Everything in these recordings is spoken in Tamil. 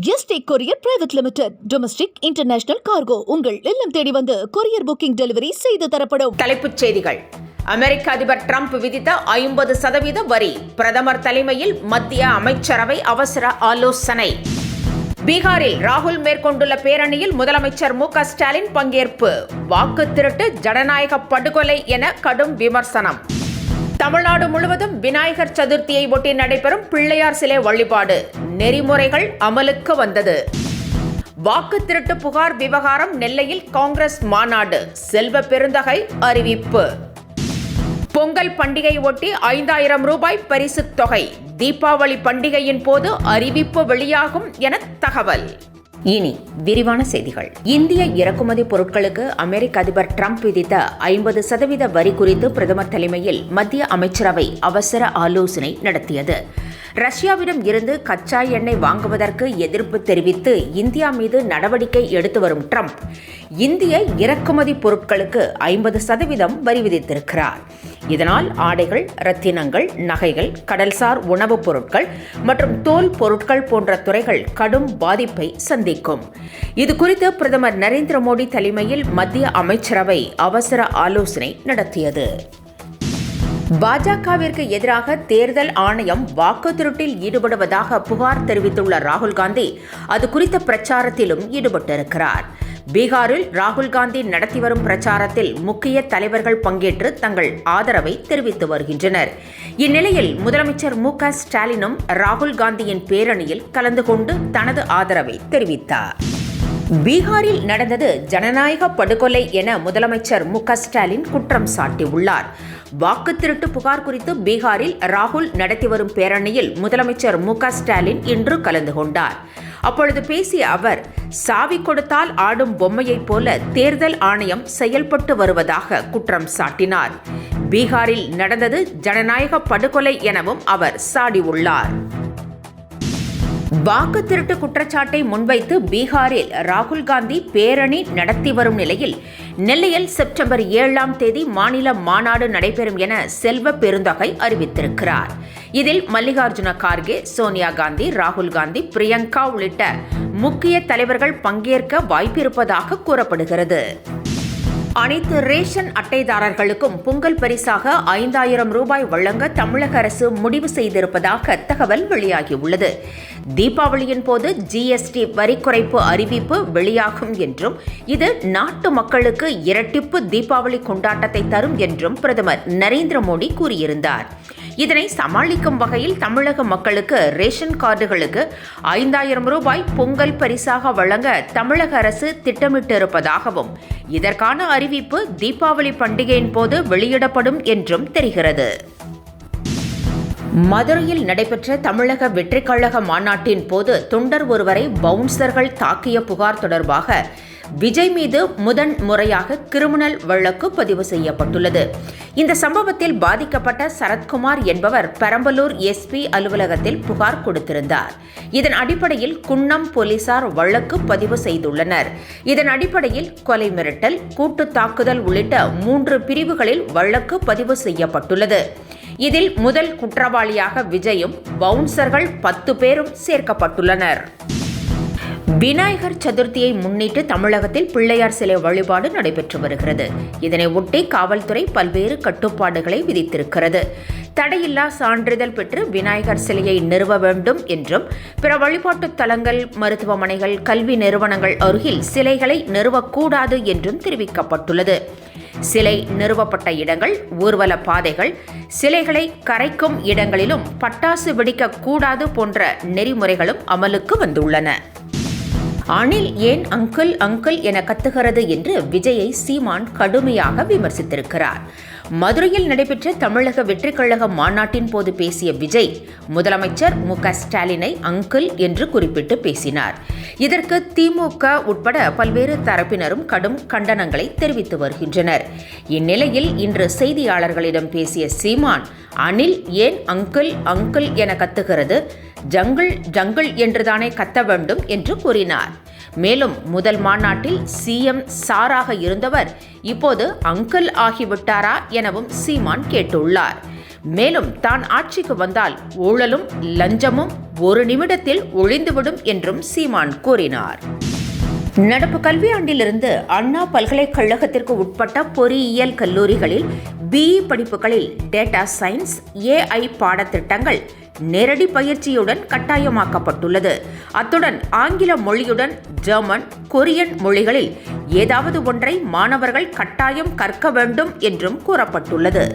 Yesterday courier private limited. Domestic international cargo உங்கள் இல்லம் தேடி வந்து கொரியர் புக்கிங் டெலிவரி செய்து தரப்படும். தலைப்புச் செய்திகள். அமெரிக்க அதிபர் டிரம்ப் விதித்த 50% வரி. பிரதமர் தலைமையில் மத்திய அமைச்சரவை அவசர ஆலோசனை. பீகாரில் ராகுல் மேற்கொண்டுள்ள பேரணியில் முதலமைச்சர் மு க ஸ்டாலின் பங்கேற்பு. வாக்கு திருட்டு ஜனநாயக படுகொலை என கடும் விமர்சனம். தமிழ்நாடு முழுவதும் விநாயகர் சதுர்த்தியை ஒட்டி நடைபெறும் பிள்ளையார் சிலை வழிபாடு. நெறிமுறைகள் அமலுக்கு வந்தது. வாக்கு திருட்டு புகார் விவகாரம். நெல்லையில் காங்கிரஸ் மாநாடு. செல்வ பெருந்தகை அறிவிப்பு. பொங்கல் பண்டிகை ஒட்டி 5000 ரூபாய் பரிசுத் தொகை. தீபாவளி பண்டிகையின் போது அறிவிப்பு வெளியாகும் என தகவல். இனி விரிவான செய்திகள். இந்திய இறக்குமதி பொருட்களுக்கு அமெரிக்க அதிபர் டிரம்ப் விதித்த 50% வரி குறித்து பிரதமர் தலைமையில் மத்திய அமைச்சரவை அவசர ஆலோசனை நடத்தியது. ரஷ்யாவிடம் இருந்து கச்சா எண்ணெய் வாங்குவதற்கு எதிர்ப்பு தெரிவித்து இந்தியா மீது நடவடிக்கை எடுத்து வரும் டிரம்ப் இந்திய இறக்குமதி பொருட்களுக்கு 50% வரி விதித்திருக்கிறார். இதனால் ஆடைகள், ரத்தினங்கள், நகைகள், கடல்சார் உணவுப் பொருட்கள் மற்றும் தோல் பொருட்கள் போன்ற துறைகள் கடும் பாதிப்பை சந்திக்கும். இதுகுறித்து பிரதமர் நரேந்திர மோடி தலைமையில் மத்திய அமைச்சரவை அவசர ஆலோசனை நடத்தியது. பாஜகவிற்கு எதிராக தேர்தல் ஆணையம் வாக்கு திருட்டில் ஈடுபடுவதாக புகார் தெரிவித்துள்ள ராகுல் காந்தி அது குறித்த பிரச்சாரத்திலும் ஈடுபட்டிருக்கிறார். பீகாரில் ராகுல் காந்தி நடத்தி வரும் பிரச்சாரத்தில் முக்கிய தலைவர்கள் பங்கேற்று தங்கள் ஆதரவை தெரிவித்து வருகின்றனர். இந்நிலையில் முதலமைச்சர் மு க ஸ்டாலினும் ராகுல் காந்தியின் பேரணியில் கலந்து கொண்டு தனது ஆதரவை தெரிவித்தார். பீகாரில் நடந்தது ஜனநாயக படுகொலை என முதலமைச்சர் மு க ஸ்டாலின் குற்றம் சாட்டியுள்ளார். வாக்கு திருட்டு புகார் குறித்து பீகாரில் ராகுல் நடத்தி வரும் பேரணியில் முதலமைச்சர் மு க ஸ்டாலின் இன்று கலந்து கொண்டார். அப்பொழுது பேசிய அவர், சாவி கொடுத்தால் ஆடும் பொம்மையைப் போல தேர்தல் ஆணையம் செயல்பட்டு வருவதாக குற்றம் சாட்டினார். பீகாரில் நடந்தது ஜனநாயக படுகொலை எனவும் அவர் சாடியுள்ளார். வாக்கு திருட்டு குற்றச்சாட்டை முன்வைத்து பீகாரில் ராகுல் காந்தி பேரணி நடத்தி வரும் நிலையில் நெல்லையில் செப்டம்பர் 7ஆம் தேதி மாநில மாநாடு நடைபெறும் என செல்வ பெருந்தகை அறிவித்திருக்கிறார். இதில் மல்லிகார்ஜுன கார்கே, சோனியா காந்தி, ராகுல் காந்தி, பிரியங்கா உள்ளிட்ட முக்கிய தலைவர்கள் பங்கேற்க வாய்ப்பிருப்பதாக கூறப்படுகிறது. அனைத்து ரேஷன் அட்டைதாரர்களுக்கும் பொங்கல் பரிசாக 5000 ரூபாய் வழங்க தமிழக அரசு முடிவு செய்திருப்பதாக தகவல் வெளியாகியுள்ளது. தீபாவளியின் போது ஜிஎஸ்டி வரி குறைப்பு அறிவிப்பு வெளியாகும் என்றும் இது நாட்டு மக்களுக்கு இரட்டிப்பு தீபாவளி கொண்டாட்டத்தை தரும் என்றும் பிரதமர் நரேந்திர மோடி கூறியிருந்தார். இதனை சமாளிக்கும் வகையில் தமிழக மக்களுக்கு ரேஷன் கார்டுகளுக்கு 5000 ரூபாய் பொங்கல் பரிசாக வழங்க தமிழக அரசு திட்டமிட்டிருப்பதாகவும் இதற்கான அறிவிப்பு தீபாவளி பண்டிகையின் போது வெளியிடப்படும் என்றும் தெரிகிறது. மதுரையில் நடைபெற்ற தமிழக வெற்றிக் கழக மாநாட்டின் போது தொண்டர் ஒருவரை பவுன்சர்கள் தாக்கிய புகார் தொடர்பாக விஜய் மீது முதன் முறையாக கிரிமினல் வழக்கு பதிவு செய்யப்பட்டுள்ளது. இந்த சம்பவத்தில் பாதிக்கப்பட்ட சரத்குமார் என்பவர் பெரம்பலூர் எஸ்பி அலுவலகத்தில் புகார் கொடுத்திருந்தார். இதன் அடிப்படையில் குன்னம் போலீசார் வழக்கு பதிவு செய்துள்ளனர். இதன் அடிப்படையில் கொலை மிரட்டல், கூட்டு தாக்குதல் உள்ளிட்ட 3 பிரிவுகளில் வழக்கு பதிவு செய்யப்பட்டுள்ளது. இதில் முதல் குற்றவாளியாக விஜயும் பவுன்சர்கள் 10 பேரும் சேர்க்கப்பட்டுள்ளனர். விநாயகர் சதுர்த்தியை முன்னிட்டு தமிழகத்தில் பிள்ளையார் சிலை வழிபாடு நடைபெற்று வருகிறது. இதனை ஒட்டி காவல்துறை பல்வேறு கட்டுப்பாடுகளை விதித்திருக்கிறது. தடையில்லா சான்றிதழ் பெற்று விநாயகர் சிலையை நிறுவ வேண்டும் என்றும் பிற வழிபாட்டு தலங்கள், மருத்துவமனைகள், கல்வி நிறுவனங்கள் அருகில் சிலைகளை நிறுவக்கூடாது என்றும் தெரிவிக்கப்பட்டுள்ளது. சிலை நிறுவப்பட்ட இடங்கள், ஊர்வல பாதைகள், சிலைகளை கரைக்கும் இடங்களிலும் பட்டாசு வெடிக்கக்கூடாது போன்ற நெறிமுறைகளும் அமலுக்கு வந்துள்ளன. அணில் ஏன் அங்கிள் அங்கிள் என கத்துகிறது என்று விஜயை சீமான் கடுமையாக விமர்சித்திருக்கிறார். மதுரையில் நடைபெற்ற தமிழக வெற்றிக் கழக மாநாட்டின் போது பேசிய விஜய் முதலமைச்சர் மு க ஸ்டாலினை அங்கிள் என்று குறிப்பிட்டு பேசினார். இதற்கு திமுக உட்பட பல்வேறு தரப்பினரும் கடும் கண்டனங்களை தெரிவித்து வருகின்றனர். இந்நிலையில் இன்று செய்தியாளர்களிடம் பேசிய சீமான், அணில் ஏன் அங்கிள் அங்கிள் என கத்துகிறது, ஜங்கிள் ஜங்கிள் என்றுதானே கத்த வேண்டும் என்று கூறினார். மேலும் முதல் மாநாட்டில் சிஎம் சாராக இருந்தவர் இப்போது அங்கிள் ஆகிவிட்டாரா எனவும் சீமான் கேட்டுள்ளார். மேலும் தான் ஆட்சிக்கு வந்தால் ஊழலும் லஞ்சமும் ஒரு நிமிடத்தில் ஒழிந்துவிடும் என்றும் சீமான் கூறினார். நடப்பு கல்வியாண்டிலிருந்து அண்ணா பல்கலைக்கழகத்திற்கு உட்பட்ட பொறியியல் கல்லூரிகளில் BE படிப்புகளில் டேட்டா சயின்ஸ், AI பாடத்திட்டங்கள் நேரடி பயிற்சியுடன் கட்டாயமாக்கப்பட்டுள்ளது. அத்துடன் ஆங்கில மொழியுடன் ஜெர்மன், கொரியன் மொழிகளில் ஏதாவது ஒன்றை மாணவர்கள் கட்டாயம் கற்க வேண்டும் என்றும் கூறப்பட்டுள்ளது.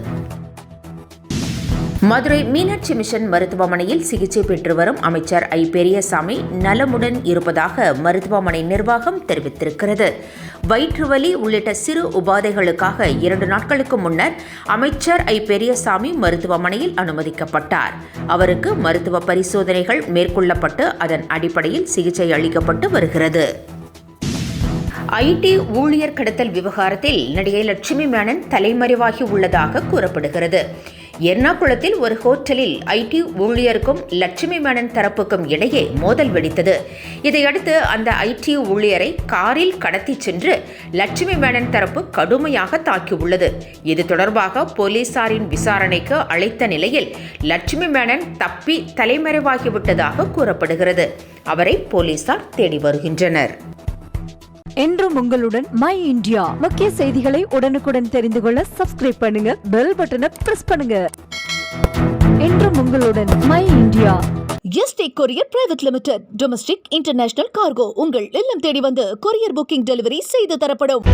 மதுரை மீனாட்சி மிஷன் மருத்துவமனையில் சிகிச்சை பெற்று வரும் அமைச்சர் ஐ. பெரியசாமி நலமுடன் இருப்பதாக மருத்துவமனை நிர்வாகம் தெரிவித்திருக்கிறது. வயிற்று வலி உள்ளிட்ட சிறு உபாதைகளுக்காக 2 நாட்களுக்கு முன்னர் அமைச்சர் ஐ. பெரியசாமி மருத்துவமனையில் அனுமதிக்கப்பட்டார். அவருக்கு மருத்துவ பரிசோதனைகள் மேற்கொள்ளப்பட்டு அதன் அடிப்படையில் சிகிச்சை அளிக்கப்பட்டு வருகிறது. IT ஊழியர் கடத்தல் விவகாரத்தில் நடிகை லட்சுமி மேனன் தலைமறைவாகி உள்ளதாக கூறப்படுகிறது. எர்ணாகுளத்தில் ஒரு ஹோட்டலில் IT ஊழியருக்கும் லட்சுமி மேனன் தரப்புக்கும் இடையே மோதல் வெடித்தது. இதையடுத்து அந்த IT ஊழியரை காரில் கடத்தி சென்று லட்சுமி மேனன் தரப்பு கடுமையாக தாக்கியுள்ளது. இது தொடர்பாக போலீசாரின் விசாரணைக்கு அழைத்த நிலையில் லட்சுமி மேனன் தப்பி தலைமறைவாகிவிட்டதாக கூறப்படுகிறது. அவரை போலீசார் தேடி வருகின்றனர். என்றும் உங்களுடன் மை இந்தியா. முக்கிய செய்திகளை உடனுக்குடன் தெரிந்து கொள்ள சப்ஸ்கிரைப் பண்ணுங்க, பெல் பட்டனை பிரஸ் பண்ணுங்க. என்றும் உங்களுடன் my India. Yesterday courier private limited. Domestic, international cargo உங்கள் இல்லம் தேடி வந்து கொரியர் புக்கிங் டெலிவரி செய்து தரப்படும்.